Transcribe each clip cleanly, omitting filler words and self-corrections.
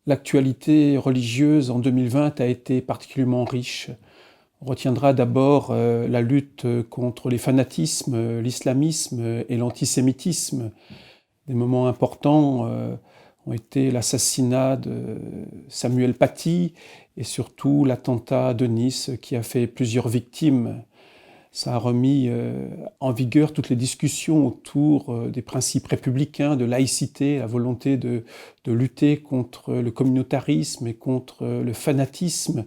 L'actualité religieuse en 2020 a été particulièrement riche. On retiendra d'abord la lutte contre les fanatismes, l'islamisme et l'antisémitisme. Des moments importants ont été l'assassinat de Samuel Paty et surtout l'attentat de Nice qui a fait plusieurs victimes. Ça a remis en vigueur toutes les discussions autour des principes républicains, de laïcité, la volonté de lutter contre le communautarisme et contre le fanatisme,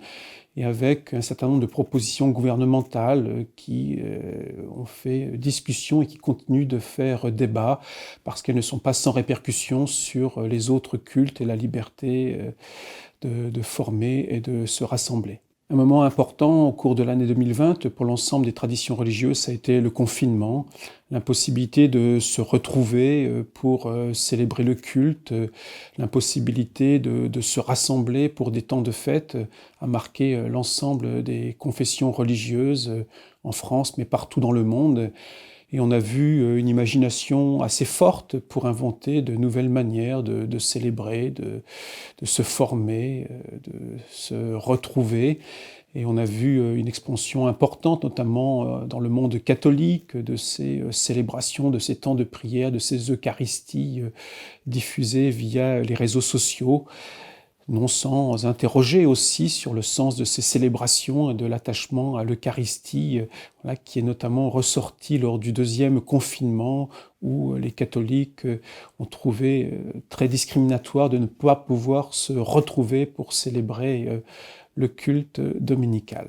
et avec un certain nombre de propositions gouvernementales qui ont fait discussion et qui continuent de faire débat, parce qu'elles ne sont pas sans répercussions sur les autres cultes et la liberté de former et de se rassembler. Un moment important au cours de l'année 2020 pour l'ensemble des traditions religieuses, ça a été le confinement, l'impossibilité de se retrouver pour célébrer le culte, l'impossibilité de se rassembler pour des temps de fête a marqué l'ensemble des confessions religieuses en France, mais partout dans le monde. Et on a vu une imagination assez forte pour inventer de nouvelles manières de célébrer, de se former, de se retrouver. Et on a vu une expansion importante, notamment dans le monde catholique, de ces célébrations, de ces temps de prière, de ces eucharisties diffusées via les réseaux sociaux, non sans interroger aussi sur le sens de ces célébrations et de l'attachement à l'Eucharistie, qui est notamment ressorti lors du deuxième confinement, où les catholiques ont trouvé très discriminatoire de ne pas pouvoir se retrouver pour célébrer le culte dominical.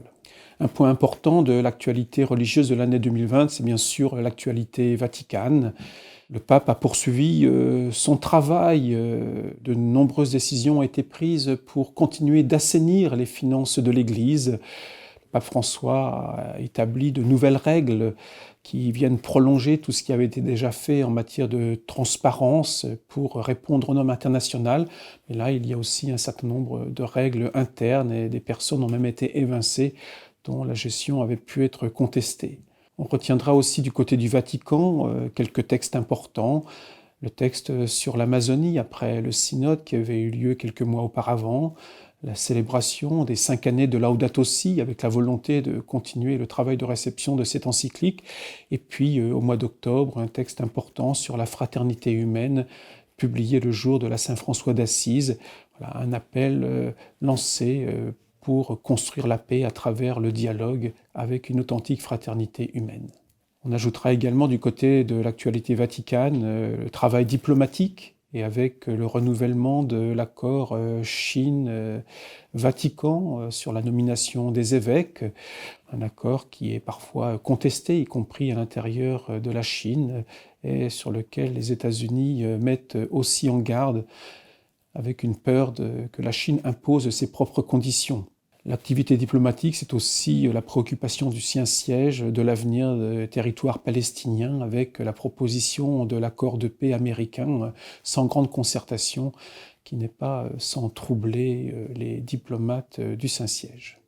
Un point important de l'actualité religieuse de l'année 2020, c'est bien sûr l'actualité vaticane. Le pape a poursuivi son travail. De nombreuses décisions ont été prises pour continuer d'assainir les finances de l'Église. Le pape François a établi de nouvelles règles qui viennent prolonger tout ce qui avait été déjà fait en matière de transparence pour répondre aux normes internationales. Mais là, il y a aussi un certain nombre de règles internes et des personnes ont même été évincées dont la gestion avait pu être contestée. On retiendra aussi du côté du Vatican quelques textes importants. Le texte sur l'Amazonie après le synode qui avait eu lieu quelques mois auparavant, la célébration des 5 années de Laudato Si avec la volonté de continuer le travail de réception de cette encyclique, et puis au mois d'octobre, un texte important sur la fraternité humaine publié le jour de la Saint-François d'Assise, voilà, un appel lancé pour construire la paix à travers le dialogue avec une authentique fraternité humaine. On ajoutera également du côté de l'actualité vaticane le travail diplomatique et avec le renouvellement de l'accord Chine-Vatican sur la nomination des évêques, un accord qui est parfois contesté, y compris à l'intérieur de la Chine, et sur lequel les États-Unis mettent aussi en garde avec une peur que la Chine impose ses propres conditions. L'activité diplomatique, c'est aussi la préoccupation du Saint-Siège de l'avenir des territoires palestiniens avec la proposition de l'accord de paix américain sans grande concertation qui n'est pas sans troubler les diplomates du Saint-Siège.